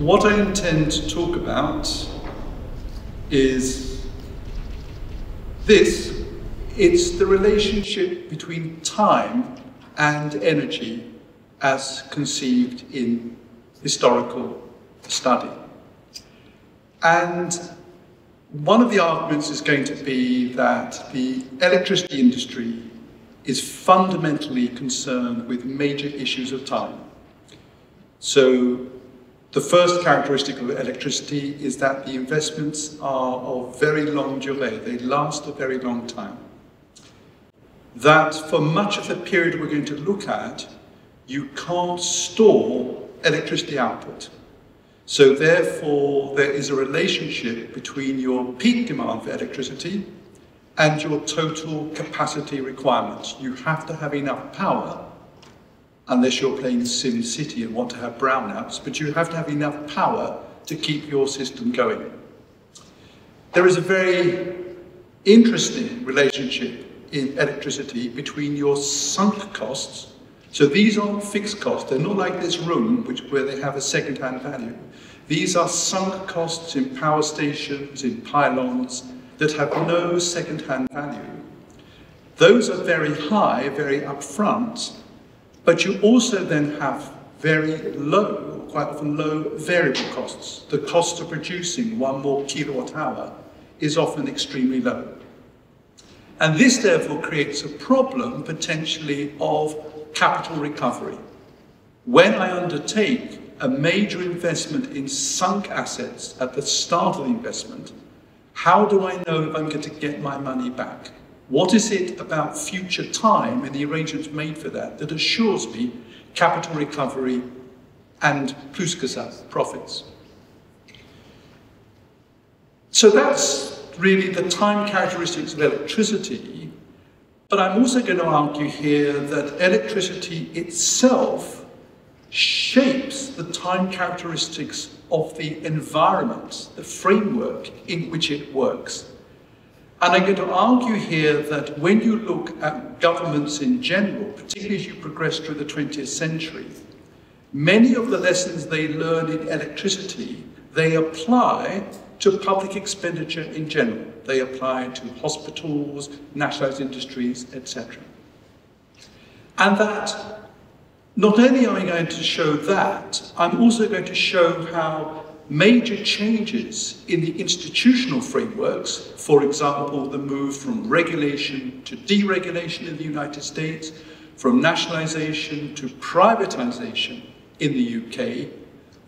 what I intend to talk about is this. It's the relationship between time and energy as conceived in historical study. And one of the arguments is going to be that the electricity industry is fundamentally concerned with major issues of time. So the first characteristic of electricity is that the investments are of very long durée. They last a very long time. That for much of the period we're going to look at, you can't store electricity output. So therefore, there is a relationship between your peak demand for electricity and your total capacity requirements. You have to have enough power, unless you're playing Sim City and want to have brownouts, but you have to have enough power to keep your system going. There is a very interesting relationship in electricity between your sunk costs. So these aren't fixed costs. They're not like this room where they have a second-hand value. These are sunk costs in power stations, in pylons, that have no second-hand value. Those are very high, very upfront, but you also then have very low, quite often low variable costs. The cost of producing 1 more kilowatt hour is often extremely low. And this therefore creates a problem potentially of capital recovery. When I undertake a major investment in sunk assets at the start of the investment, how do I know if I'm going to get my money back? What is it about future time and the arrangements made for that that assures me capital recovery and plus que ça, profits? So that's really the time characteristics of electricity, but I'm also going to argue here that electricity itself shapes the time characteristics of the environment, the framework in which it works. And I'm going to argue here that when you look at governments in general, particularly as you progress through the 20th century, many of the lessons they learn in electricity, they apply to public expenditure in general. They apply to hospitals, nationalized industries, etc. And that not only am I going to show that, I'm also going to show how major changes in the institutional frameworks, for example, the move from regulation to deregulation in the United States, from nationalization to privatization in the UK,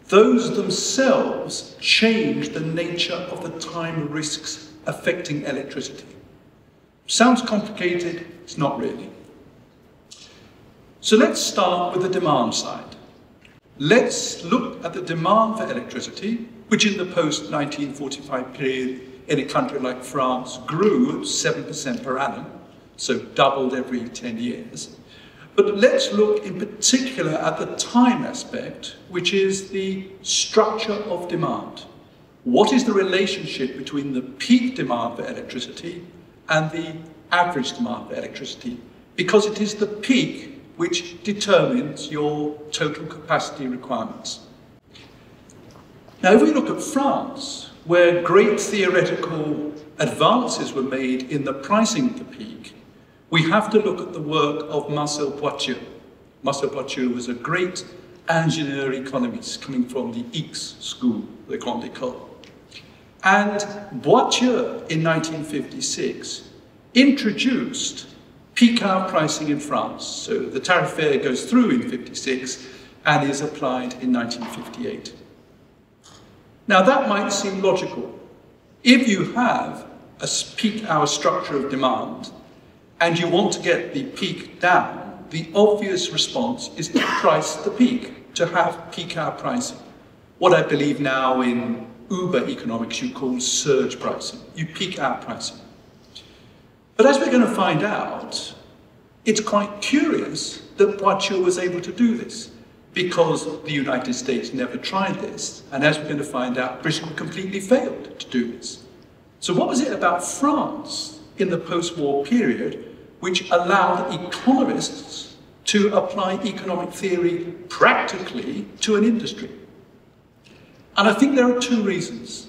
those themselves change the nature of the time risks affecting electricity. Sounds complicated, it's not really. So let's start with the demand side. Let's look at the demand for electricity, which in the post-1945 period in a country like France grew 7% per annum, so doubled every 10 years. But let's look in particular at the time aspect, which is the structure of demand. What is the relationship between the peak demand for electricity and the average demand for electricity? Because it is the peak which determines your total capacity requirements. Now, if we look at France, where great theoretical advances were made in the pricing of the peak, we have to look at the work of Marcel Boissieu. Marcel Boissieu was a great ingénieur economist coming from the X school, the Grande École. And Boissieu, in 1956, introduced peak hour pricing in France. So the tarifaire goes through in 56 and is applied in 1958. Now that might seem logical. If you have a peak hour structure of demand and you want to get the peak down, the obvious response is to price the peak, to have peak hour pricing. What I believe now in Uber economics you call surge pricing. You peak hour pricing. But as we're going to find out, it's quite curious that Boissieu was able to do this, because the United States never tried this, and as we're going to find out, Britain completely failed to do this. So what was it about France in the post-war period which allowed economists to apply economic theory practically to an industry? And I think there are two reasons.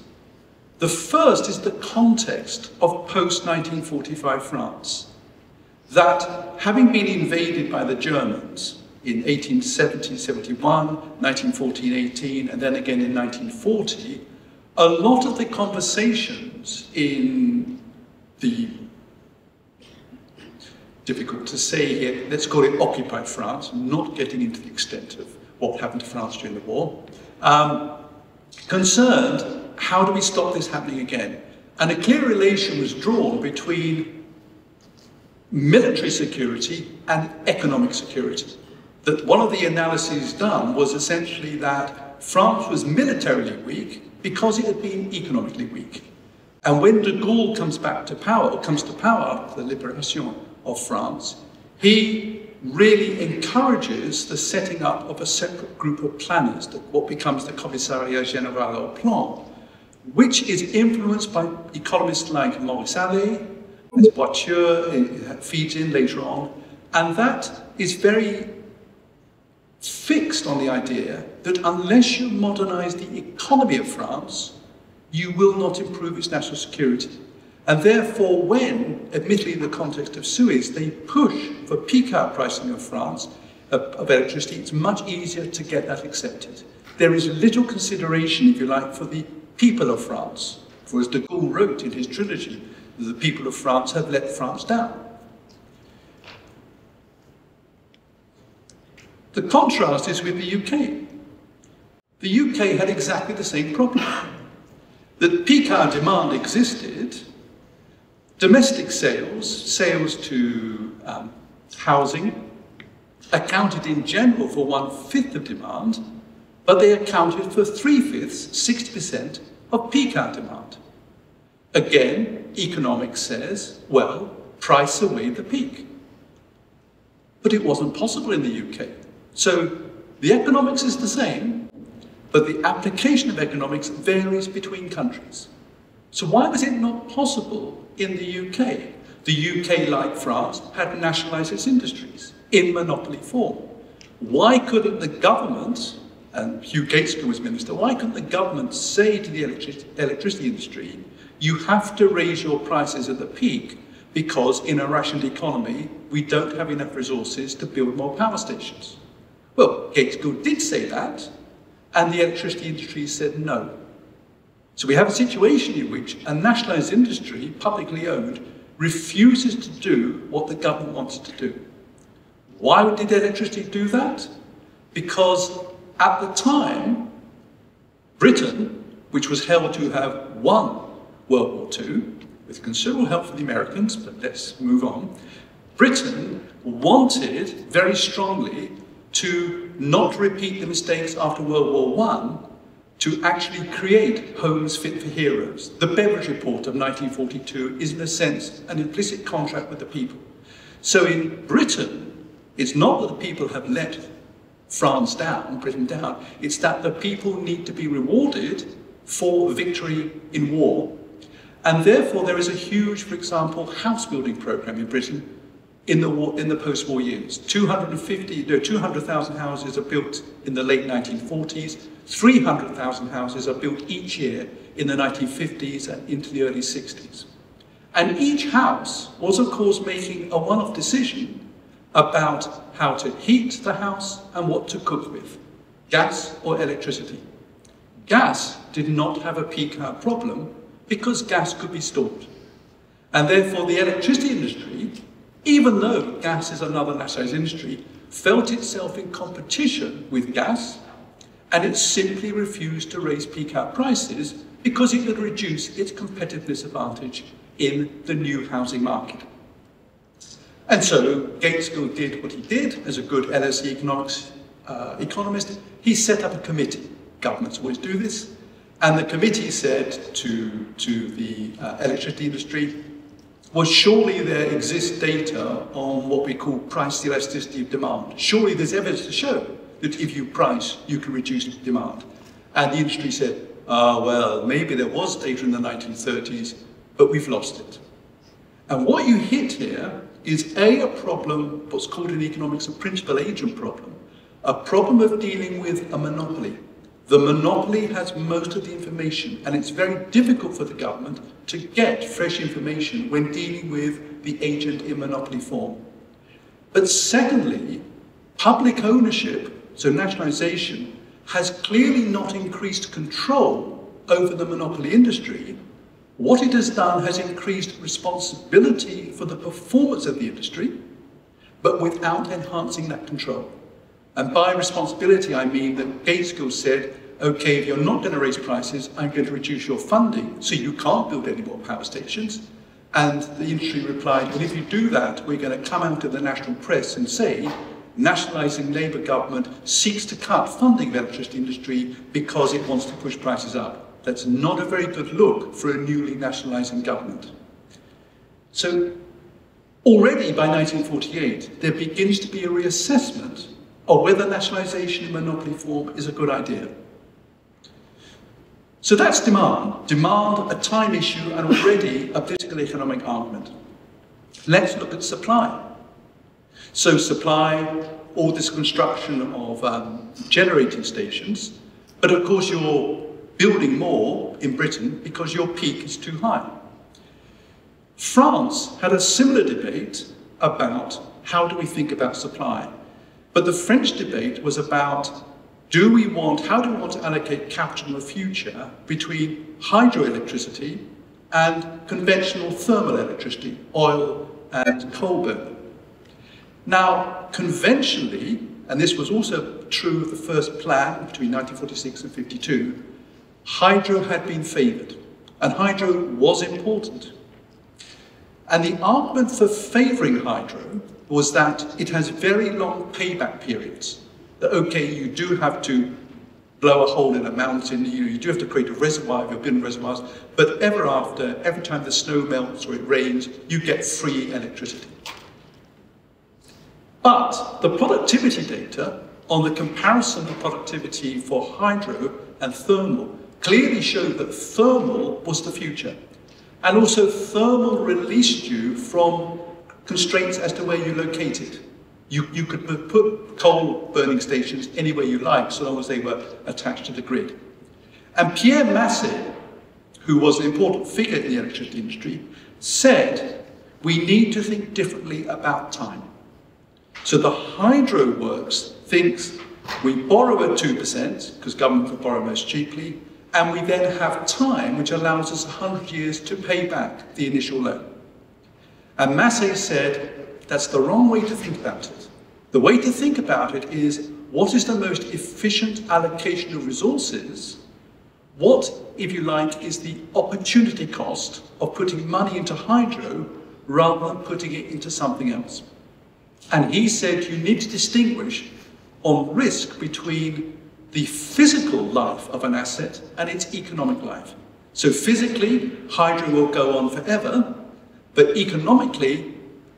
The first is the context of post-1945 France, that having been invaded by the Germans in 1870-71, 1914-18, and then again in 1940, a lot of the conversations in the, difficult to say here, let's call it occupied France, not getting into the extent of what happened to France during the war, concerned, how do we stop this happening again? And a clear relation was drawn between military security and economic security. That one of the analyses done was essentially that France was militarily weak because it had been economically weak. And when de Gaulle comes to power, the liberation of France, he really encourages the setting up of a separate group of planners, what becomes the Commissariat Général au Plan, which is influenced by economists like Maurice Allais, as Boissieu feeds in later on, and that is very fixed on the idea that unless you modernize the economy of France, you will not improve its national security. And therefore, when, admittedly in the context of Suez, they push for peak-hour pricing of France, of electricity, it's much easier to get that accepted. There is little consideration, if you like, for the people of France. For as de Gaulle wrote in his trilogy, the people of France have let France down. The contrast is with the UK. The UK had exactly the same problem. That peak-hour demand existed, domestic sales to housing, accounted in general for 1/5 of demand, but they accounted for 3/5, 60% of peak-hour demand. Again, economics says, well, price away the peak. But it wasn't possible in the UK. So the economics is the same, but the application of economics varies between countries. So why was it not possible in the UK? The UK, like France, had nationalised its industries in monopoly form. Why couldn't the government, and Hugh Gaitskell was minister, why couldn't the government say to the electricity industry, you have to raise your prices at the peak because in a rationed economy, we don't have enough resources to build more power stations? Well, Gaitskell did say that, and the electricity industry said no. So we have a situation in which a nationalised industry, publicly owned, refuses to do what the government wants it to do. Why did electricity do that? Because at the time, Britain, which was held to have won World War II, with considerable help from the Americans, but let's move on, Britain wanted very strongly to not repeat the mistakes after World War I, to actually create homes fit for heroes. The Beveridge Report of 1942 is in a sense an implicit contract with the people. So in Britain, it's not that the people have let France down, Britain down, it's that the people need to be rewarded for victory in war. And therefore there is a huge, for example, house building program in Britain in the post-war years. 200,000 houses are built in the late 1940s, 300,000 houses are built each year in the 1950s and into the early 60s. And each house was, of course, making a one-off decision about how to heat the house and what to cook with, gas or electricity. Gas did not have a peak hour problem because gas could be stored. And therefore the electricity industry, even though gas is another nationalised industry, felt itself in competition with gas, and it simply refused to raise peak hour prices because it would reduce its competitiveness advantage in the new housing market. And so Gaitskell did what he did as a good LSE economics economist. He set up a committee. Governments always do this. And the committee said to the electricity industry, well, surely there exists data on what we call price elasticity of demand. Surely there's evidence to show that if you price, you can reduce demand. And the industry said, well, maybe there was data in the 1930s, but we've lost it. And what you hit here is a problem, what's called in economics a principal agent problem, a problem of dealing with a monopoly. The monopoly has most of the information, and it's very difficult for the government to get fresh information when dealing with the agent in monopoly form. But secondly, public ownership, so nationalisation, has clearly not increased control over the monopoly industry. What it has done has increased responsibility for the performance of the industry, but without enhancing that control. And by responsibility, I mean that Gateskill said, okay, if you're not going to raise prices, I'm going to reduce your funding, so you can't build any more power stations. And the industry replied, well, if you do that, we're going to come out to the national press and say, nationalising Labour government seeks to cut funding of the electricity industry because it wants to push prices up. That's not a very good look for a newly nationalising government. So already by 1948, there begins to be a reassessment of whether nationalisation in monopoly form is a good idea. So that's demand. Demand, a time issue, and already a political economic argument. Let's look at supply. So supply, all this construction of generating stations, but of course you're building more in Britain because your peak is too high. France had a similar debate about how do we think about supply. But the French debate was about how do we want to allocate capital in the future between hydroelectricity and conventional thermal electricity, oil and coal burning. Now, conventionally, and this was also true of the first plan between 1946 and 52, hydro had been favoured, and hydro was important. And the argument for favouring hydro was that it has very long payback periods. That, okay, you do have to blow a hole in a mountain, you do have to create a reservoir if you're building reservoirs, but ever after, every time the snow melts or it rains, you get free electricity. But the productivity data on the comparison of productivity for hydro and thermal clearly showed that thermal was the future. And also thermal released you from constraints as to where you locate it. You could put coal burning stations anywhere you like, so long as they were attached to the grid. And Pierre Massé, who was an important figure in the electricity industry, said, we need to think differently about time. So the hydro works thinks we borrow at 2%, because government can borrow most cheaply, and we then have time, which allows us 100 years to pay back the initial loan. And Massé said, that's the wrong way to think about it. The way to think about it is, what is the most efficient allocation of resources? What, if you like, is the opportunity cost of putting money into hydro rather than putting it into something else? And he said you need to distinguish on risk between the physical life of an asset and its economic life. So physically, hydro will go on forever, but economically,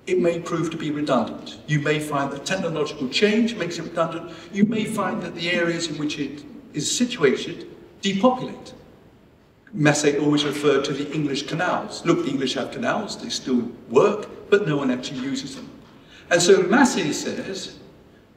it may prove to be redundant. You may find that technological change makes it redundant. You may find that the areas in which it is situated depopulate. Massé always referred to the English canals. Look, the English have canals, they still work, but no one actually uses them. And so Massé says,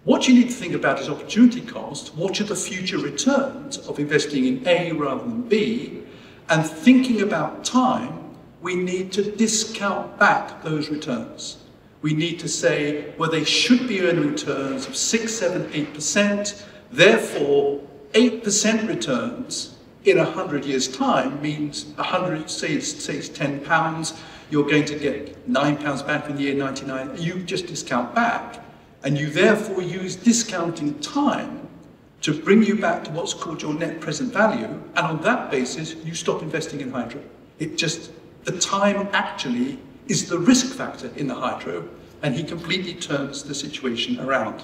what you need to think about is opportunity cost, what are the future returns of investing in A rather than B, and thinking about time, we need to discount back those returns. We need to say, well, they should be earning returns of 6, 7, 8%, therefore 8% returns in 100 years' time means 100, say it's £10, you're going to get £9 back in the year 99, and you just discount back, and you therefore use discounting time to bring you back to what's called your net present value, and on that basis, you stop investing in hydro. The time actually is the risk factor in the hydro, and he completely turns the situation around.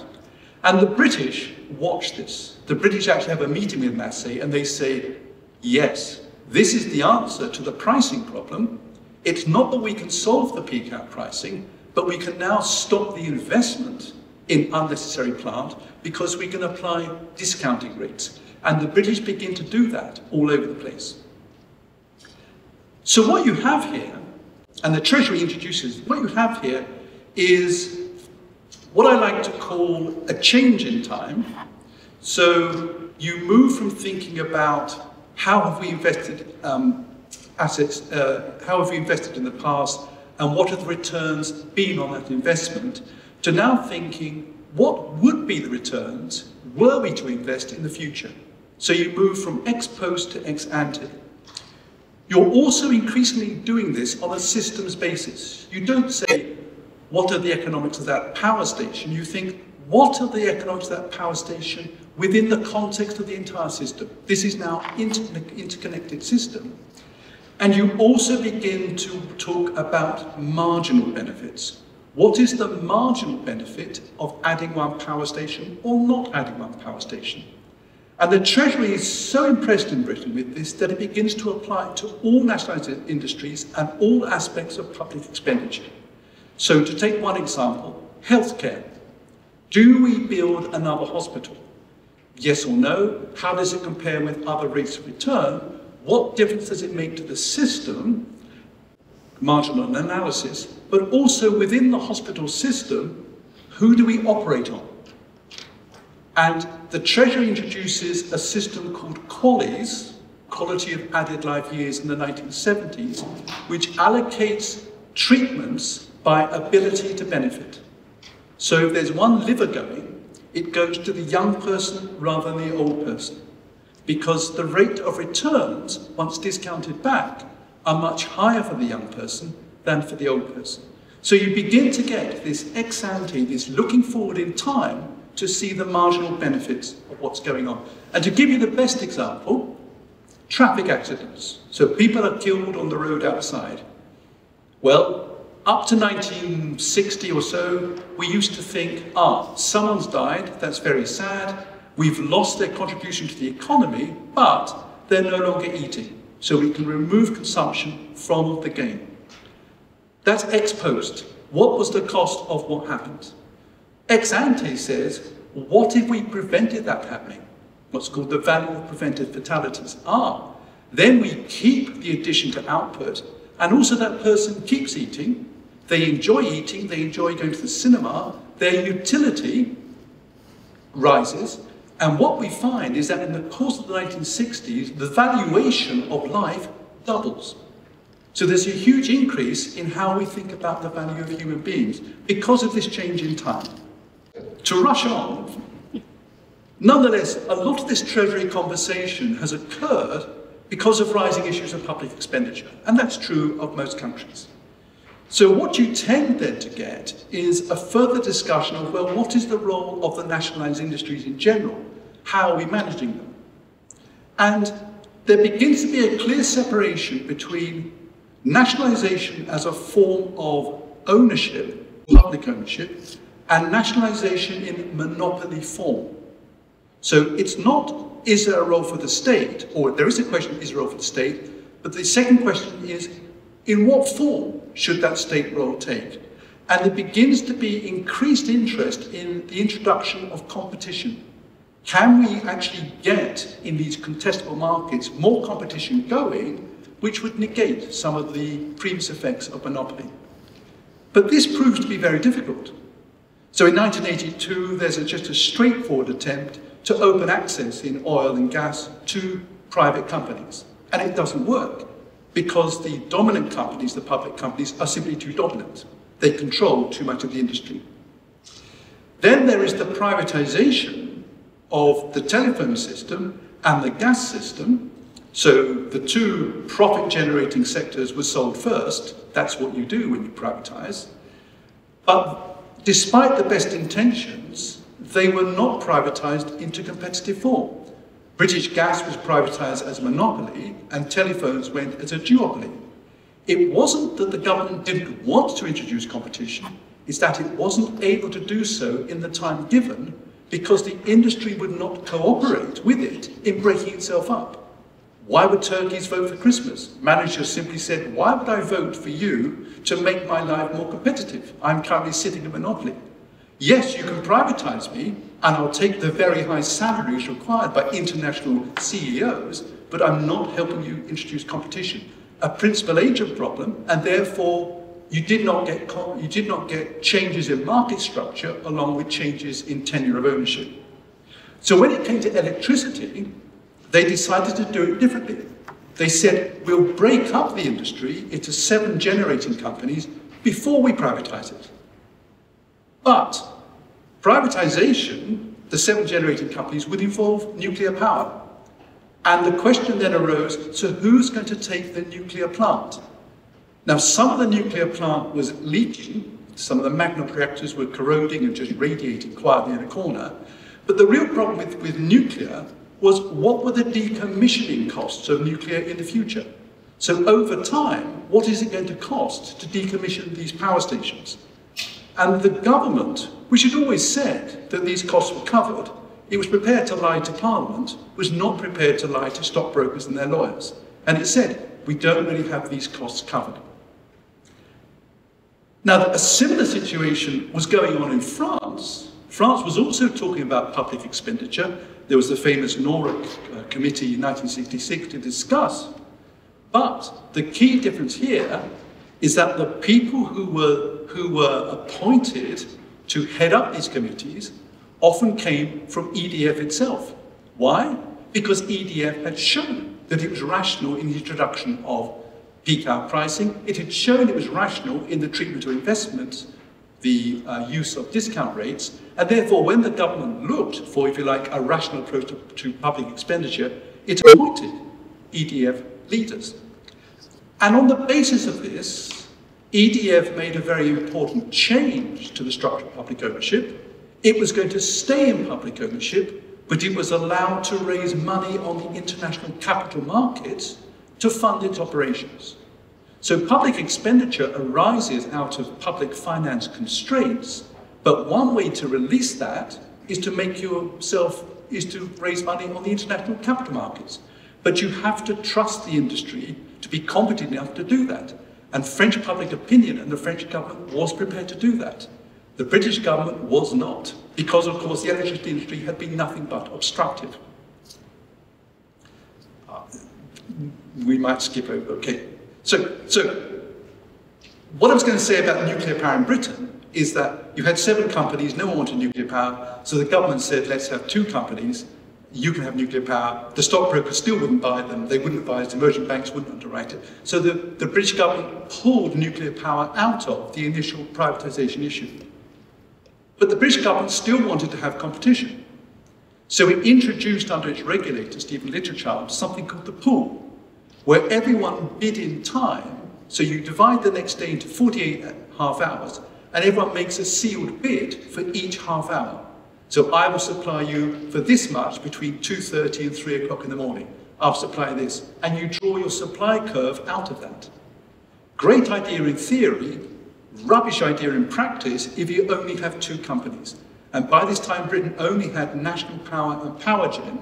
And the British watch this. The British actually have a meeting with Massé, and they say, yes, this is the answer to the pricing problem. It's not that we can solve the peak hour pricing, but we can now stop the investment in unnecessary plant because we can apply discounting rates. And the British begin to do that all over the place. So what you have here, and the Treasury introduces, what you have here is what I like to call a change in time. So you move from thinking about how have we invested assets, how have we invested in the past, and what have the returns been on that investment, to now thinking what would be the returns were we to invest in the future. So you move from ex post to ex ante. You're also increasingly doing this on a systems basis. You don't say, what are the economics of that power station? You think, what are the economics of that power station within the context of the entire system? This is now an interconnected system. And you also begin to talk about marginal benefits. What is the marginal benefit of adding one power station or not adding one power station? And the Treasury is so impressed in Britain with this that it begins to apply it to all nationalised industries and all aspects of public expenditure. So to take one example, healthcare. Do we build another hospital? Yes or no? How does it compare with other rates of return? What difference does it make to the system? Marginal analysis, but also within the hospital system, who do we operate on? And the Treasury introduces a system called QALYs, Quality of Added Life Years, in the 1970s, which allocates treatments by ability to benefit. So if there's one liver going, it goes to the young person rather than the old person, because the rate of returns, once discounted back, are much higher for the young person than for the old person. So you begin to get this ex ante, this looking forward in time to see the marginal benefits of what's going on. And to give you the best example, traffic accidents. So people are killed on the road outside. Well, up to 1960 or so, we used to think, someone's died, that's very sad, we've lost their contribution to the economy, but they're no longer eating. So we can remove consumption from the game. That's ex post. What was the cost of what happened? Ex ante says, what if we prevented that happening? What's called the value of prevented fatalities. Then we keep the addition to output, and also that person keeps eating, they enjoy eating, they enjoy going to the cinema, their utility rises, and what we find is that in the course of the 1960s, the valuation of life doubles. So there's a huge increase in how we think about the value of human beings because of this change in time. To rush on, nonetheless, a lot of this Treasury conversation has occurred because of rising issues of public expenditure, and that's true of most countries. So what you tend then to get is a further discussion of, well, what is the role of the nationalised industries in general? How are we managing them? And there begins to be a clear separation between nationalisation as a form of ownership, public ownership, and nationalisation in monopoly form. So it's not, is there a role for the state? Or there is a question, is there a role for the state? But the second question is, in what form should that state role take? And there begins to be increased interest in the introduction of competition. Can we actually get, in these contestable markets, more competition going, which would negate some of the previous effects of monopoly? But this proves to be very difficult. So in 1982, there's just a straightforward attempt to open access in oil and gas to private companies. And it doesn't work, because the dominant companies, the public companies, are simply too dominant. They control too much of the industry. Then there is the privatization of the telephone system and the gas system. So the two profit-generating sectors were sold first. That's what you do when you privatize. But despite the best intentions, they were not privatized into competitive form. British Gas was privatised as a monopoly, and telephones went as a duopoly. It wasn't that the government didn't want to introduce competition, it's that it wasn't able to do so in the time given because the industry would not cooperate with it in breaking itself up. Why would turkeys vote for Christmas? Managers simply said, why would I vote for you to make my life more competitive? I'm currently sitting in a monopoly. Yes, you can privatise me, and I'll take the very high salaries required by international CEOs, but I'm not helping you introduce competition. A principal agent problem, and therefore you did not get changes in market structure along with changes in tenure of ownership. So when it came to electricity, they decided to do it differently. They said, we'll break up the industry into 7 generating companies before we privatize it. But privatization, the 7 generating companies, would involve nuclear power. And the question then arose, so who's going to take the nuclear plant? Now, some of the nuclear plant was leaking, some of the magnet reactors were corroding and just radiating quietly in a corner. But the real problem with nuclear was, what were the decommissioning costs of nuclear in the future? So over time, what is it going to cost to decommission these power stations? And the government, which had always said that these costs were covered, it was prepared to lie to Parliament, was not prepared to lie to stockbrokers and their lawyers. And it said, we don't really have these costs covered. Now, a similar situation was going on in France. France was also talking about public expenditure. There was the famous NORAC committee in 1966 to discuss. But the key difference here is that the people who were appointed to head up these committees often came from EDF itself. Why? Because EDF had shown that it was rational in the introduction of peak hour pricing. It had shown it was rational in the treatment of investments, the use of discount rates, and therefore when the government looked for, if you like, a rational approach to public expenditure, it appointed EDF leaders. And on the basis of this, EDF made a very important change to the structure of public ownership. It was going to stay in public ownership, but it was allowed to raise money on the international capital markets to fund its operations. So public expenditure arises out of public finance constraints, but one way to release that is to raise money on the international capital markets. But you have to trust the industry to be competent enough to do that. And French public opinion and the French government was prepared to do that. The British government was not, because of course the electricity industry had been nothing but obstructive. We might skip over, okay. So what I was going to say about nuclear power in Britain is that you had 7 companies, no one wanted nuclear power, so the government said, let's have 2 companies, you can have nuclear power. The stockbrokers still wouldn't buy them, they wouldn't buy it, the emerging banks wouldn't underwrite it. So the British government pulled nuclear power out of the initial privatisation issue. But the British government still wanted to have competition. So it introduced under its regulator, Stephen Littlechild, something called the pool, where everyone bid in time, so you divide the next day into 48 half hours, and everyone makes a sealed bid for each half hour. So I will supply you for this much between 2:30 and 3 o'clock in the morning. I'll supply this. And you draw your supply curve out of that. Great idea in theory, rubbish idea in practice if you only have 2 companies. And by this time, Britain only had National Power and Powergen,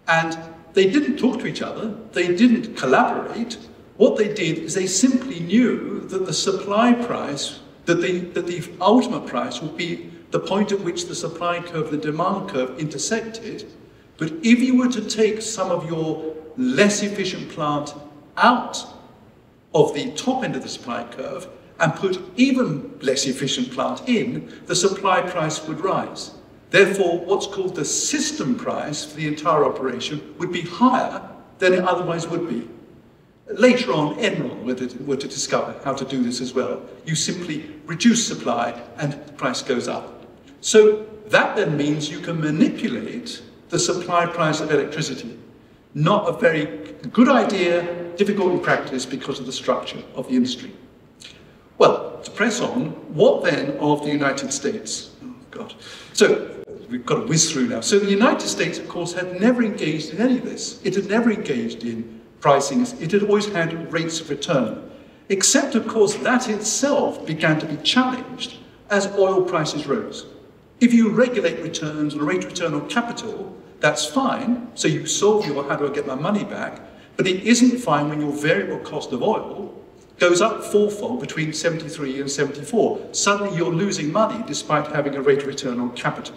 and they didn't talk to each other, they didn't collaborate. What they did is they simply knew that the supply price, that the ultimate price would be the point at which the supply curve, the demand curve intersected. But if you were to take some of your less efficient plant out of the top end of the supply curve and put even less efficient plant in, the supply price would rise. Therefore, what's called the system price for the entire operation would be higher than it otherwise would be. Later on, Enron were to discover how to do this as well. You simply reduce supply and the price goes up. So that then means you can manipulate the supply price of electricity. Not a very good idea, difficult in practice because of the structure of the industry. Well, to press on, what then of the United States? Oh, God. So we've got to whiz through now. So the United States, of course, had never engaged in any of this. It had never engaged in pricing. It had always had rates of return. Except, of course, that itself began to be challenged as oil prices rose. If you regulate returns and rate of return on capital, that's fine. So you solve your how do I get my money back. But it isn't fine when your variable cost of oil goes up 4-fold between 73 and 74. Suddenly you're losing money despite having a rate of return on capital.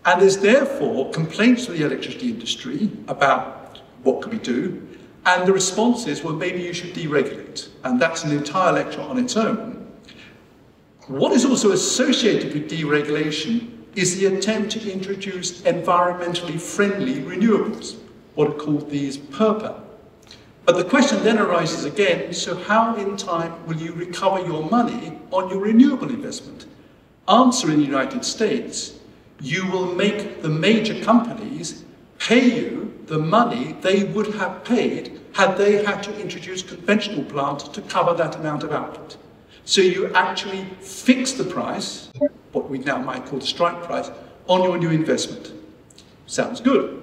And there's therefore complaints to the electricity industry about what can we do. And the response is, well, maybe you should deregulate. And that's an entire lecture on its own. What is also associated with deregulation is the attempt to introduce environmentally friendly renewables, what are called these PERPA. But the question then arises again, so how in time will you recover your money on your renewable investment? Answer: in the United States, you will make the major companies pay you the money they would have paid had they had to introduce conventional plants to cover that amount of output. So you actually fix the price, what we now might call the strike price, on your new investment. Sounds good.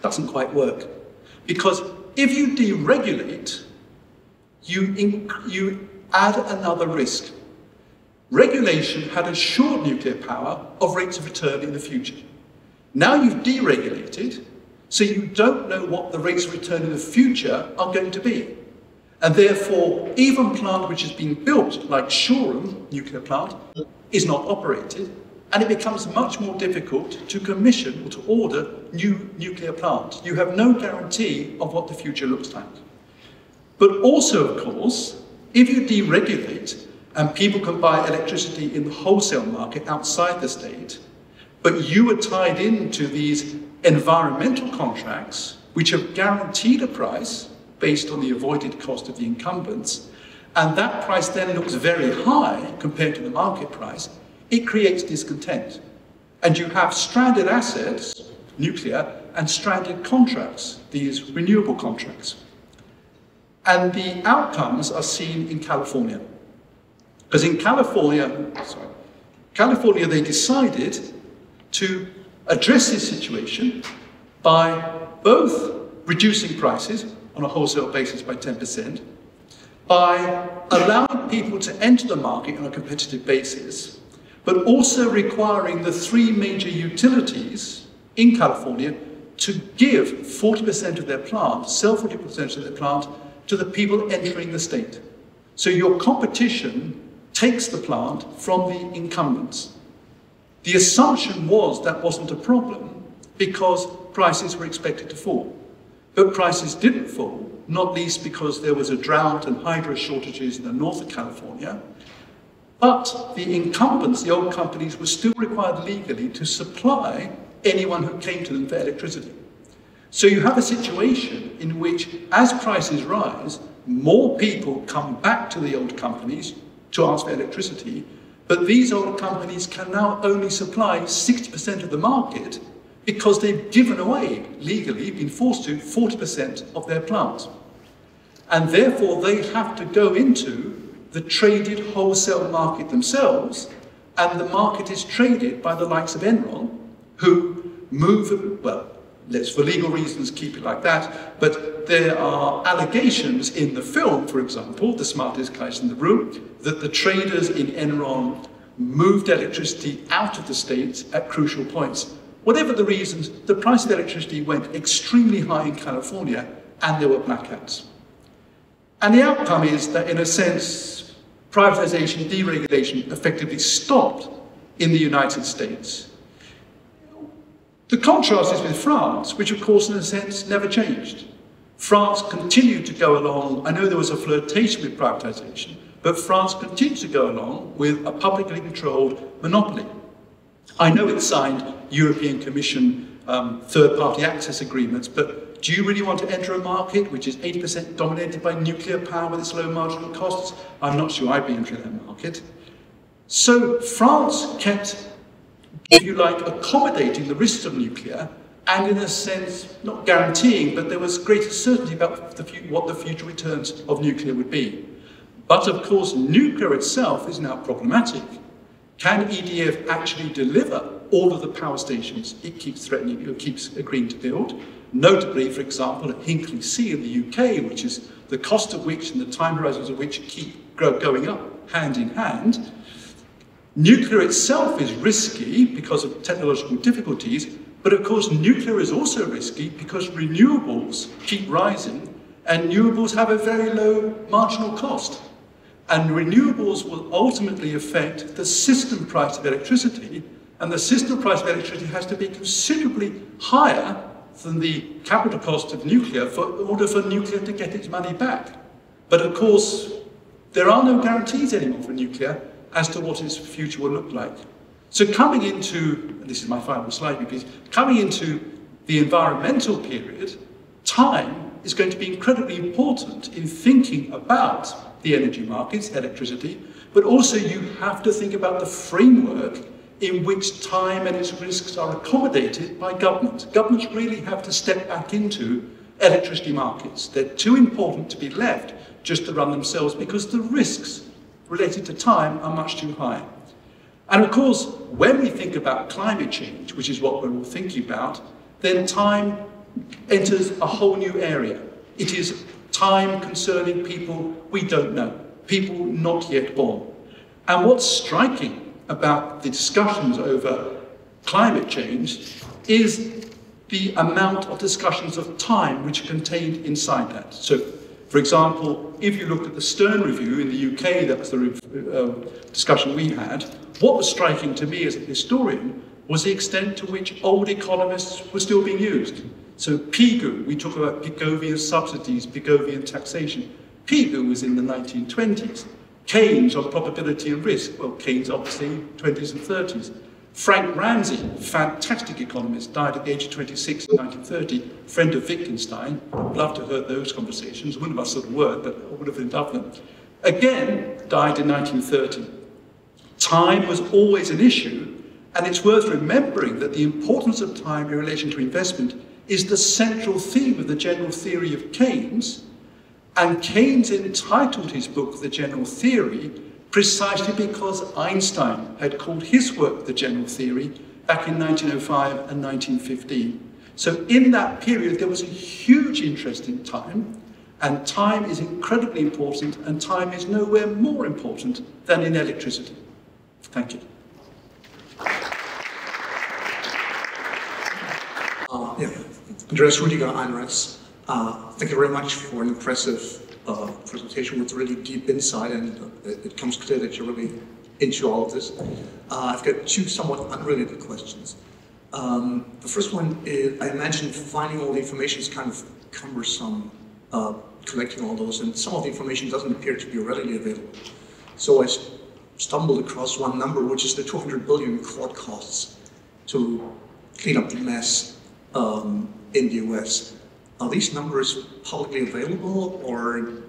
Doesn't quite work. Because if you deregulate, you add another risk. Regulation had assured nuclear power of rates of return in the future. Now you've deregulated, so you don't know what the rates of return in the future are going to be. And therefore, even plant which has been built, like Shoreham nuclear plant, is not operated, and it becomes much more difficult to commission or to order new nuclear plants. You have no guarantee of what the future looks like. But also, of course, if you deregulate and people can buy electricity in the wholesale market outside the state, but you are tied into these environmental contracts which have guaranteed a price based on the avoided cost of the incumbents, and that price then looks very high compared to the market price, it creates discontent. And you have stranded assets, nuclear, and stranded contracts, these renewable contracts. And the outcomes are seen in California. Because in California, they decided to address this situation by both reducing prices on a wholesale basis by 10%, by allowing people to enter the market on a competitive basis, but also requiring the three major utilities in California to give 40% of their plant, sell 40% of their plant to the people entering the state. So your competition takes the plant from the incumbents. The assumption was that wasn't a problem because prices were expected to fall. But prices didn't fall, not least because there was a drought and hydro shortages in the north of California. But the incumbents, the old companies, were still required legally to supply anyone who came to them for electricity. So you have a situation in which, as prices rise, more people come back to the old companies to ask for electricity, but these old companies can now only supply 60% of the market because they've given away, legally, been forced to, 40% of their plant. And therefore, they have to go into the traded wholesale market themselves, and the market is traded by the likes of Enron, who move, well, let's for legal reasons keep it like that, but there are allegations in the film, for example, The Smartest Guys in the Room, that the traders in Enron moved electricity out of the States at crucial points. Whatever the reasons, the price of electricity went extremely high in California, and there were blackouts. And the outcome is that, in a sense, privatization, deregulation effectively stopped in the United States. The contrast is with France, which of course, in a sense, never changed. France continued to go along. I know there was a flirtation with privatization, but France continued to go along with a publicly controlled monopoly. I know it signed European Commission third-party access agreements, but do you really want to enter a market which is 80% dominated by nuclear power with its low marginal costs? I'm not sure I'd be entering that market. So France kept, if you like, accommodating the risks of nuclear, and in a sense, not guaranteeing, but there was greater certainty about what the future returns of nuclear would be. But of course, nuclear itself is now problematic. Can EDF actually deliver all of the power stations it keeps threatening, or keeps agreeing to build? Notably, for example, at Hinkley C in the UK, which is the cost of which and the time horizons of which keep going up hand in hand. Nuclear itself is risky because of technological difficulties, but of course nuclear is also risky because renewables keep rising, and renewables have a very low marginal cost. And renewables will ultimately affect the system price of electricity, and the system price of electricity has to be considerably higher than the capital cost of nuclear in order for nuclear to get its money back. But of course, there are no guarantees anymore for nuclear as to what its future will look like. So coming into, and this is my final slide, please, coming into the environmental period, time is going to be incredibly important in thinking about the energy markets, electricity, but also you have to think about the framework in which time and its risks are accommodated by government. Governments really have to step back into electricity markets. They're too important to be left just to run themselves because the risks related to time are much too high. And of course, when we think about climate change, which is what we're all thinking about, then time enters a whole new area. It is time concerning people we don't know, people not yet born. And what's striking about the discussions over climate change is the amount of discussions of time which are contained inside that. So, for example, if you look at the Stern Review in the UK, that was the discussion we had, what was striking to me as a historian was the extent to which old economists were still being used. So Pigou, we talk about Pigovian subsidies, Pigovian taxation. Pigou was in the 1920s. Keynes on probability and risk, well, Keynes obviously 20s and 30s. Frank Ramsey, fantastic economist, died at the age of 26 in 1930, friend of Wittgenstein. Love to have heard those conversations, wouldn't have sort of worked, but I would have loved them. Again, died in 1930. Time was always an issue, and it's worth remembering that the importance of time in relation to investment is the central theme of the general theory of Keynes, and Keynes entitled his book The General Theory precisely because Einstein had called his work The General Theory back in 1905 and 1915. So in that period there was a huge interest in time, and time is incredibly important, and time is nowhere more important than in electricity. Thank you. Andreas Rüdiger, INRES. Thank you very much for an impressive presentation with really deep insight, and it comes clear that you're really into all of this. I've got two somewhat unrelated questions. The first one is, I imagine finding all the information is kind of cumbersome, collecting all those, and some of the information doesn't appear to be readily available. So I stumbled across one number, which is the 200 billion court costs to clean up the mess in the US. Are these numbers publicly available, or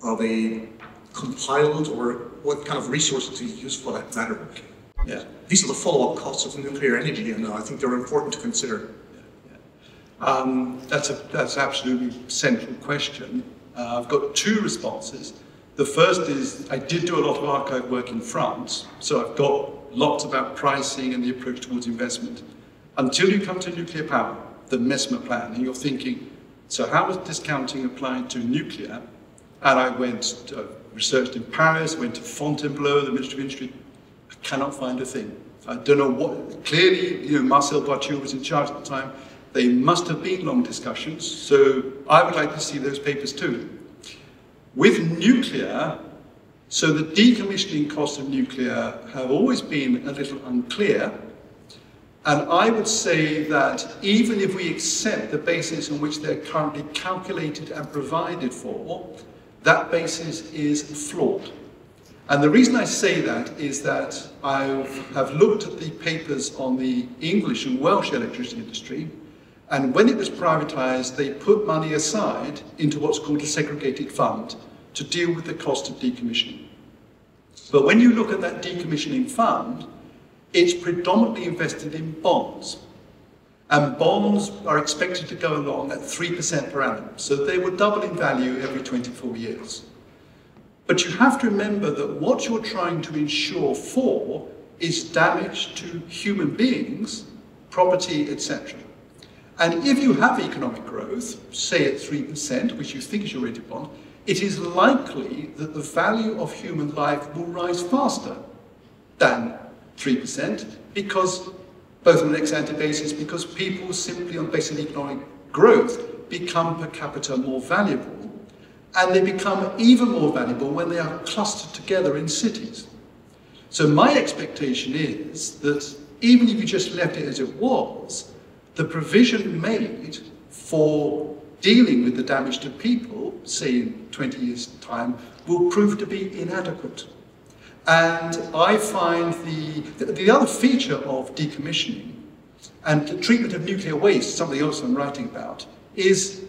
are they compiled, or what kind of resources do you use for that matter? Yeah. These are the follow-up costs of nuclear energy, and I think they're important to consider. That's absolutely central question. I've got two responses. The first is, I did do a lot of archive work in France, so I've got lots about pricing and the approach towards investment. Until you come to nuclear power, the Mesmer plan, and you're thinking, so how was discounting applied to nuclear? And I went, researched in Paris, went to Fontainebleau, the Ministry of Industry. I cannot find a thing. I don't know what, clearly, Marcel Barthou was in charge at the time. They must have been long discussions, so I would like to see those papers too. With nuclear, so the decommissioning costs of nuclear have always been a little unclear. And I would say that even if we accept the basis on which they're currently calculated and provided for, that basis is flawed. And the reason I say that is that I have looked at the papers on the English and Welsh electricity industry, and when it was privatized, they put money aside into what's called a segregated fund to deal with the cost of decommissioning. But when you look at that decommissioning fund, it's predominantly invested in bonds. And bonds are expected to go along at 3% per annum. So they will double in value every 24 years. But you have to remember that what you're trying to insure for is damage to human beings, property, etc. And if you have economic growth, say at 3%, which you think is your rated bond, it is likely that the value of human life will rise faster than 3%, because, both on an ex-ante basis, because people simply on the basis of economic growth become per capita more valuable, and they become even more valuable when they are clustered together in cities. So my expectation is that even if you just left it as it was, the provision made for dealing with the damage to people, say in 20 years' time, will prove to be inadequate. And I find the other feature of decommissioning and the treatment of nuclear waste, something else I'm writing about, is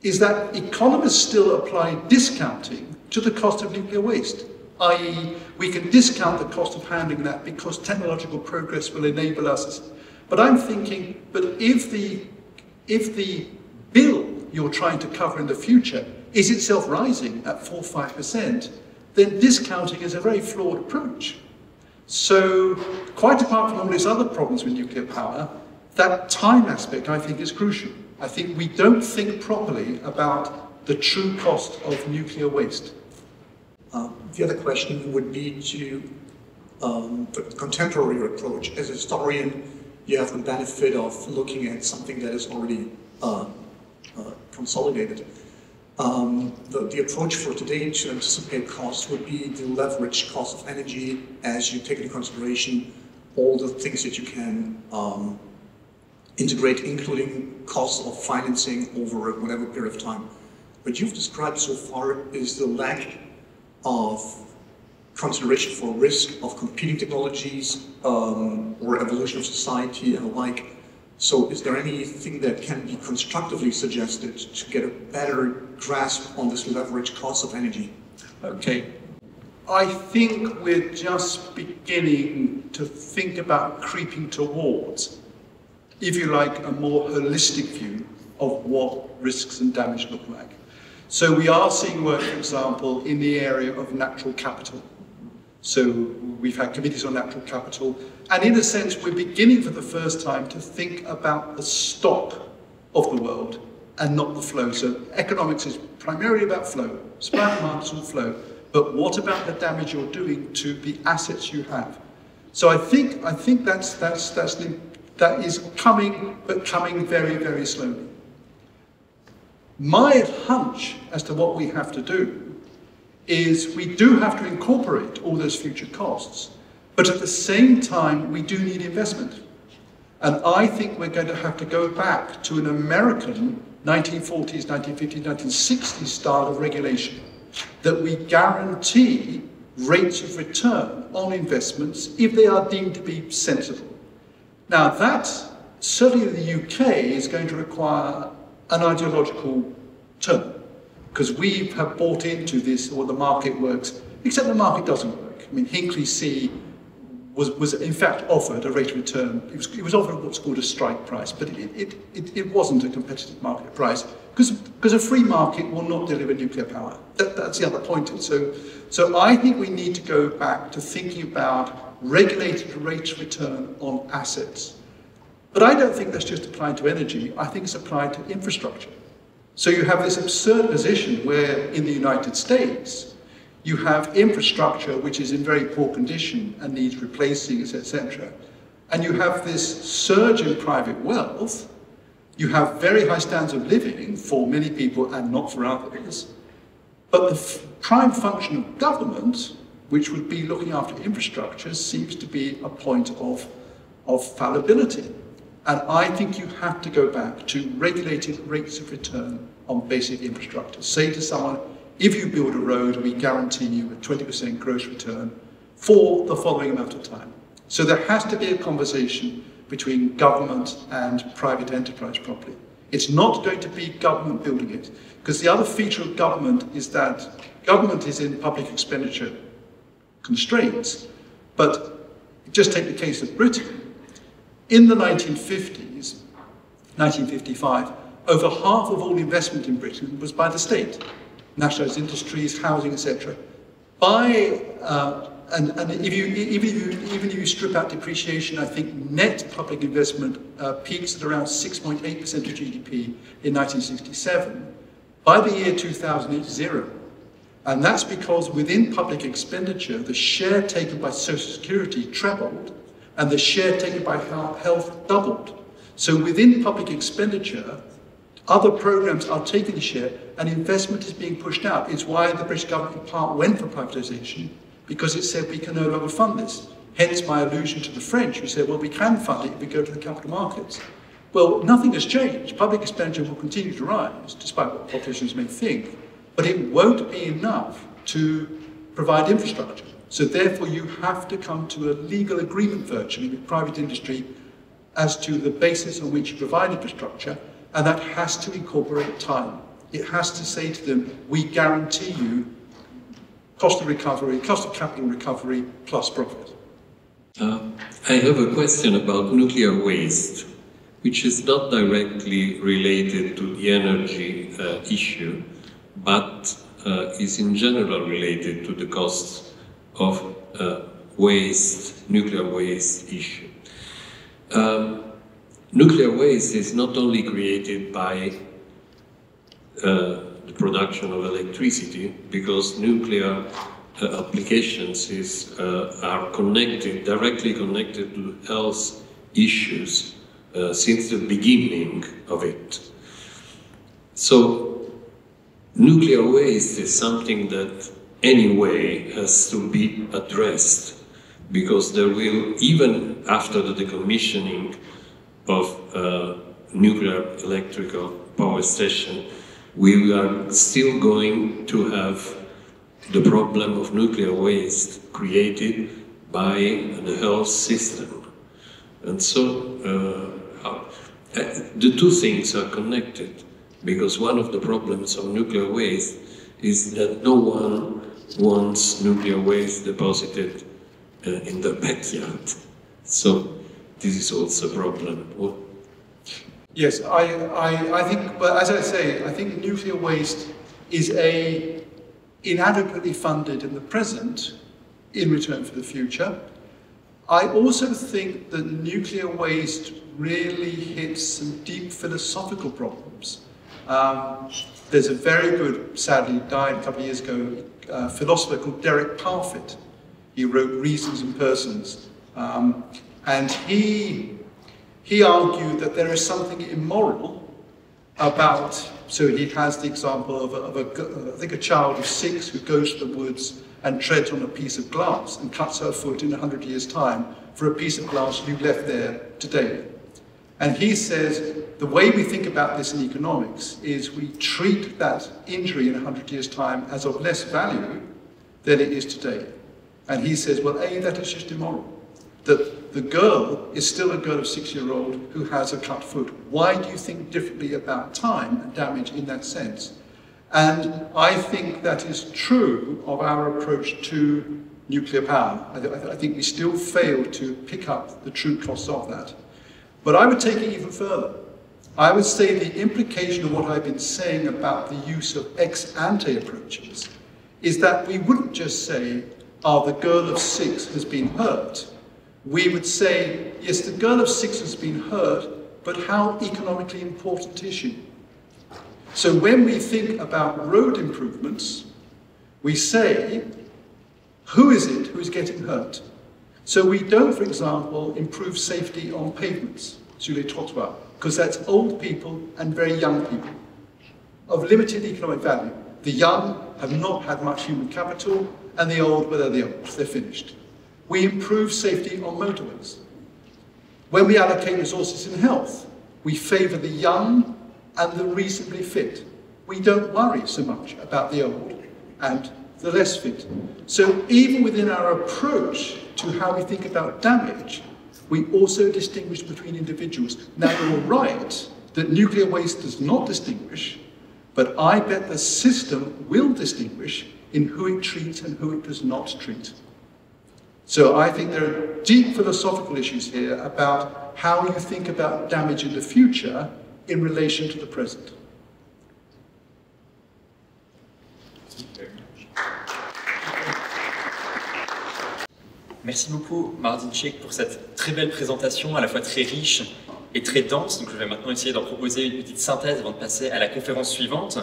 that economists still apply discounting to the cost of nuclear waste, i.e. we can discount the cost of handling that because technological progress will enable us. But I'm thinking, but if the bill you're trying to cover in the future is itself rising at 4 or 5%, then discounting is a very flawed approach. So, quite apart from all these other problems with nuclear power, that time aspect I think is crucial. I think we don't think properly about the true cost of nuclear waste. The other question would be to the contemporary approach. As a historian, you have the benefit of looking at something that is already consolidated. The approach for today to anticipate costs would be the leveraged cost of energy as you take into consideration all the things that you can integrate, including costs of financing over whatever period of time. What you've described so far is the lack of consideration for risk of competing technologies or evolution of society and the like. So is there anything that can be constructively suggested to get a better grasp on this leverage cost of energy? Okay. I think we're just beginning to think about creeping towards, if you like, a more holistic view of what risks and damage look like. So we are seeing work, for example, in the area of natural capital. So we've had committees on natural capital, and in a sense we're beginning for the first time to think about the stock of the world and not the flow. So economics is primarily about flow, supply and demand is all flow, but what about the damage you're doing to the assets you have? So I think that is coming, but coming very, very slowly. My hunch as to what we have to do is we do have to incorporate all those future costs, but at the same time we do need investment. And I think we're going to have to go back to an American 1940s, 1950s, 1960s style of regulation, that we guarantee rates of return on investments if they are deemed to be sensible. Now that, certainly in the UK, is going to require an ideological turn, because we have bought into this, or the market works, except the market doesn't work. I mean, Hinkley C was in fact offered a rate of return. It was offered what's called a strike price, but it wasn't a competitive market price, because a free market will not deliver nuclear power. That's the other point. So I think we need to go back to thinking about regulated rates of return on assets. But I don't think that's just applied to energy. I think it's applied to infrastructure. So you have this absurd position where in the United States, you have infrastructure which is in very poor condition and needs replacing, etc. And you have this surge in private wealth. You have very high standards of living for many people and not for others. But the prime function of government, which would be looking after infrastructure, seems to be a point of fallibility. And I think you have to go back to regulated rates of return on basic infrastructure. Say to someone, if you build a road, we guarantee you a 20% gross return for the following amount of time. So there has to be a conversation between government and private enterprise properly. It's not going to be government building it, because the other feature of government is that government is in public expenditure constraints. But just take the case of Britain. In the 1950s, 1955, over half of all investment in Britain was by the state. Nationalised industries, housing, etc. And even if you strip out depreciation, I think net public investment peaks at around 6.8% of GDP in 1967. By the year 2000, it's zero. And that's because within public expenditure, the share taken by Social Security trebled, and the share taken by health doubled. So within public expenditure, other programs are taking the share, and investment is being pushed out. It's why the British government in part went for privatisation, because it said we can no longer fund this. Hence my allusion to the French, who said, well, we can fund it if we go to the capital markets. Well, nothing has changed. Public expenditure will continue to rise, despite what politicians may think, but it won't be enough to provide infrastructure. So therefore you have to come to a legal agreement virtually with private industry as to the basis on which you provide infrastructure, and that has to incorporate time. It has to say to them, we guarantee you cost of recovery, cost of capital recovery plus profit. I have a question about nuclear waste, which is not directly related to the energy issue, but is in general related to the costs of waste, nuclear waste issue. Nuclear waste is not only created by the production of electricity, because nuclear applications are connected, directly connected to health issues since the beginning of it. So nuclear waste is something that anyway has to be addressed, because there will, even after the decommissioning of nuclear electrical power station, we are still going to have the problem of nuclear waste created by the health system. And so the two things are connected, because one of the problems of nuclear waste is that no one wants nuclear waste deposited in the backyard. So this is also a problem. Yes, I think, well, as I say, I think nuclear waste is inadequately funded in the present in return for the future. I also think that nuclear waste really hits some deep philosophical problems. There's a very good, sadly died a couple of years ago, philosopher called Derek Parfit. He wrote Reasons and Persons. And he argued that there is something immoral about, so he has the example of I think a child of 6 who goes to the woods and treads on a piece of glass and cuts her foot in 100 years' time for a piece of glass you left there today. And he says, the way we think about this in economics is we treat that injury in 100 years' time as of less value than it is today. And he says, well, A, that is just immoral. That the girl is still a girl of 6-year-old who has a cut foot. Why do you think differently about time and damage in that sense? And I think that is true of our approach to nuclear power. I think we still fail to pick up the true costs of that. But I would take it even further. I would say the implication of what I've been saying about the use of ex-ante approaches is that we wouldn't just say, oh, the girl of 6 has been hurt. We would say, yes, the girl of 6 has been hurt, but how economically important is she? So when we think about road improvements, we say, who is it who is getting hurt? So we don't, for example, improve safety on pavements, sur les trottoirs, because that's old people and very young people of limited economic value. The young have not had much human capital, and the old, well, they're the old, they're finished. We improve safety on motorways. When we allocate resources in health, we favour the young and the reasonably fit. We don't worry so much about the old and the less fit. So even within our approach to how we think about damage, we also distinguish between individuals. Now, you're right that nuclear waste does not distinguish, but I bet the system will distinguish in who it treats and who it does not treat. So I think there are deep philosophical issues here about how you think about damage in the future in relation to the present. Merci beaucoup Martin Tchek pour cette très belle présentation, à la fois très riche et très dense. Donc je vais maintenant essayer d'en proposer une petite synthèse avant de passer à la conférence suivante.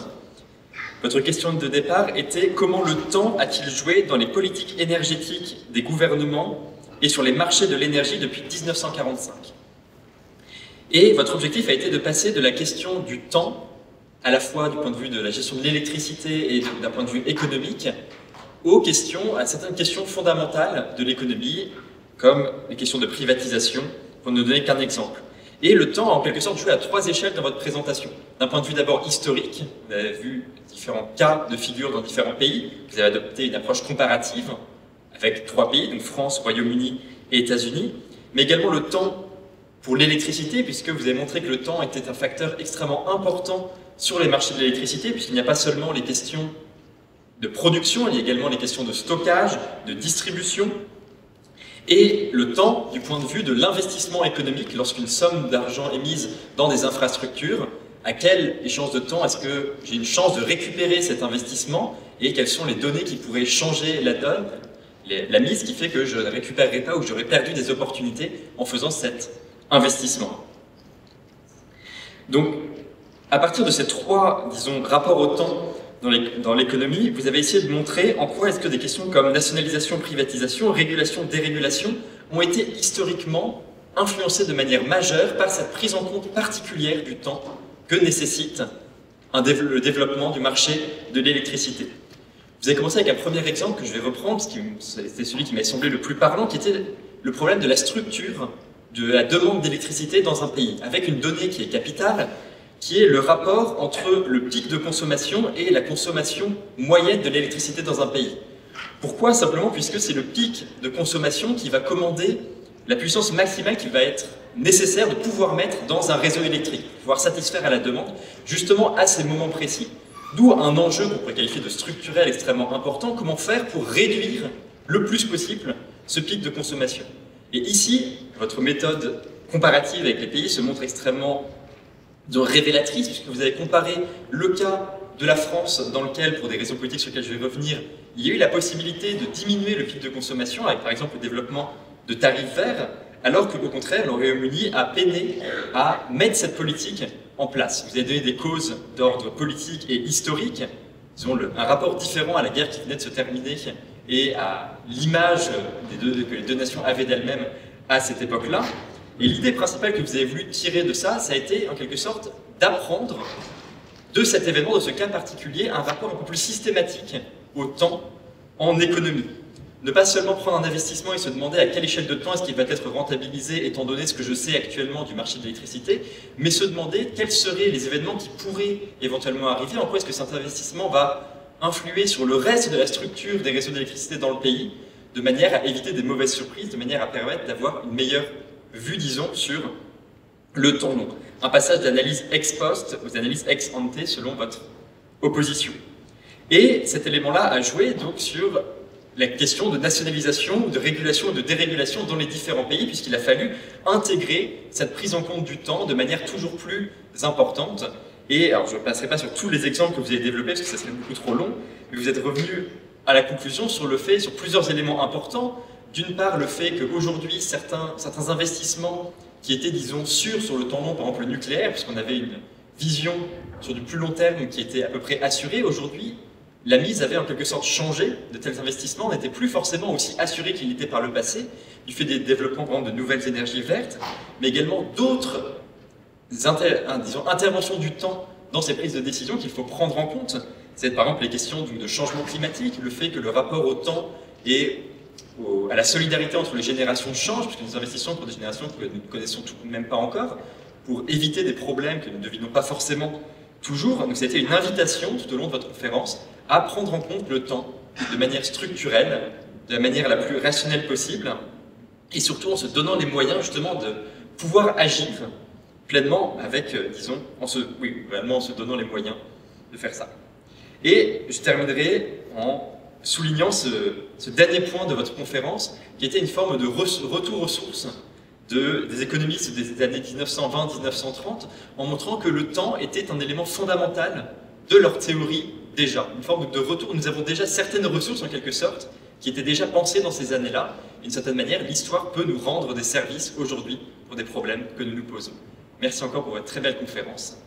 Votre question de départ était comment le temps a-t-il joué dans les politiques énergétiques des gouvernements et sur les marchés de l'énergie depuis 1945. Et votre objectif a été de passer de la question du temps, à la fois du point de vue de la gestion de l'électricité et d'un point de vue économique, à certaines questions fondamentales de l'économie, comme les questions de privatisation, pour ne donner qu'un exemple. Et le temps a en quelque sorte joué à 3 échelles dans votre présentation. d'un point de vue d'abord historique. Vous avez vu différents cas de figure dans différents pays. Vous avez adopté une approche comparative avec 3 pays, donc France, Royaume-Uni et États-Unis, mais également le temps pour l'électricité, puisque vous avez montré que le temps était un facteur extrêmement important sur les marchés de l'électricité, puisqu'il n'y a pas seulement les questions de production, il y a également les questions de stockage, de distribution, et le temps du point de vue de l'investissement économique. Lorsqu'une somme d'argent est mise dans des infrastructures, à quelle échéance de temps est-ce que j'ai une chance de récupérer cet investissement, et quelles sont les données qui pourraient changer la donne, la mise qui fait que je ne récupérerai pas ou que j'aurais perdu des opportunités en faisant cet investissement. Donc, à partir de ces 3, disons, rapports au temps dans l'économie, vous avez essayé de montrer en quoi est-ce que des questions comme nationalisation, privatisation, régulation, dérégulation ont été historiquement influencées de manière majeure par cette prise en compte particulière du temps que nécessite le développement du marché de l'électricité. Vous avez commencé avec un premier exemple que je vais reprendre, parce que c'était celui qui m'a semblé le plus parlant, qui était le problème de la structure de la demande d'électricité dans un pays, avec une donnée qui est capitale, qui est le rapport entre le pic de consommation et la consommation moyenne de l'électricité dans un pays. Pourquoi? Simplement puisque c'est le pic de consommation qui va commander la puissance maximale qui va être nécessaire de pouvoir mettre dans un réseau électrique, pouvoir satisfaire à la demande, justement à ces moments précis. D'où un enjeu qu'on pourrait qualifier de structurel extrêmement important, comment faire pour réduire le plus possible ce pic de consommation. Et ici, votre méthode comparative avec les pays se montre extrêmement révélatrice, puisque vous avez comparé le cas de la France, dans lequel, pour des raisons politiques sur lesquelles je vais revenir, il y a eu la possibilité de diminuer le pic de consommation, avec par exemple le développement de tarifs verts, alors qu'au contraire, le Royaume-Uni a peiné à mettre cette politique en place. Vous avez donné des causes d'ordre politique et historique, disons un rapport différent à la guerre qui venait de se terminer et à l'image que les deux nations avaient d'elles-mêmes à cette époque-là. Et l'idée principale que vous avez voulu tirer de ça, ça a été en quelque sorte d'apprendre de cet événement, de ce cas particulier, un rapport un peu plus systématique au temps en économie. Ne pas seulement prendre un investissement et se demander à quelle échelle de temps est-ce qu'il va être rentabilisé, étant donné ce que je sais actuellement du marché de l'électricité, mais se demander quels seraient les événements qui pourraient éventuellement arriver, en quoi est-ce que cet investissement va influer sur le reste de la structure des réseaux d'électricité dans le pays, de manière à éviter des mauvaises surprises, de manière à permettre d'avoir une meilleure vue, disons, sur le temps long. Un passage d'analyse ex post aux analyses ex ante selon votre opposition. Et cet élément-là a joué donc sur la question de nationalisation, de régulation ou de dérégulation dans les différents pays, puisqu'il a fallu intégrer cette prise en compte du temps de manière toujours plus importante. Et alors je ne passerai pas sur tous les exemples que vous avez développés, parce que ça serait beaucoup trop long, mais vous êtes revenu à la conclusion sur le fait, sur plusieurs éléments importants. D'une part, le fait qu'aujourd'hui, certains investissements qui étaient, disons, sûrs sur le temps long, par exemple le nucléaire, puisqu'on avait une vision sur du plus long terme qui était à peu près assurée, aujourd'hui, la mise avait en quelque sorte changé. De tels investissements n'étaient plus forcément aussi assurés qu'ils l'étaient par le passé, du fait des développements, par exemple, de nouvelles énergies vertes, mais également d'autres interventions du temps dans ces prises de décision qu'il faut prendre en compte. C'est par exemple les questions de changement climatique, le fait que le rapport au temps et à la solidarité entre les générations change, puisque nous investissons pour des générations que nous ne connaissons tout de même pas encore, pour éviter des problèmes que nous ne devinons pas forcément toujours. Donc c'était une invitation tout au long de votre conférence à prendre en compte le temps de manière structurelle, de la manière la plus rationnelle possible, et surtout en se donnant les moyens justement de pouvoir agir pleinement avec, disons, en se donnant les moyens de faire ça. Et je terminerai en soulignant ce dernier point de votre conférence, qui était une forme de retour aux sources des économistes des années 1920-1930, en montrant que le temps était un élément fondamental de leur théorie déjà. Une forme de retour, nous avons déjà certaines ressources en quelque sorte, qui étaient déjà pensées dans ces années-là. D'une certaine manière, l'histoire peut nous rendre des services aujourd'hui pour des problèmes que nous nous posons. Merci encore pour votre très belle conférence.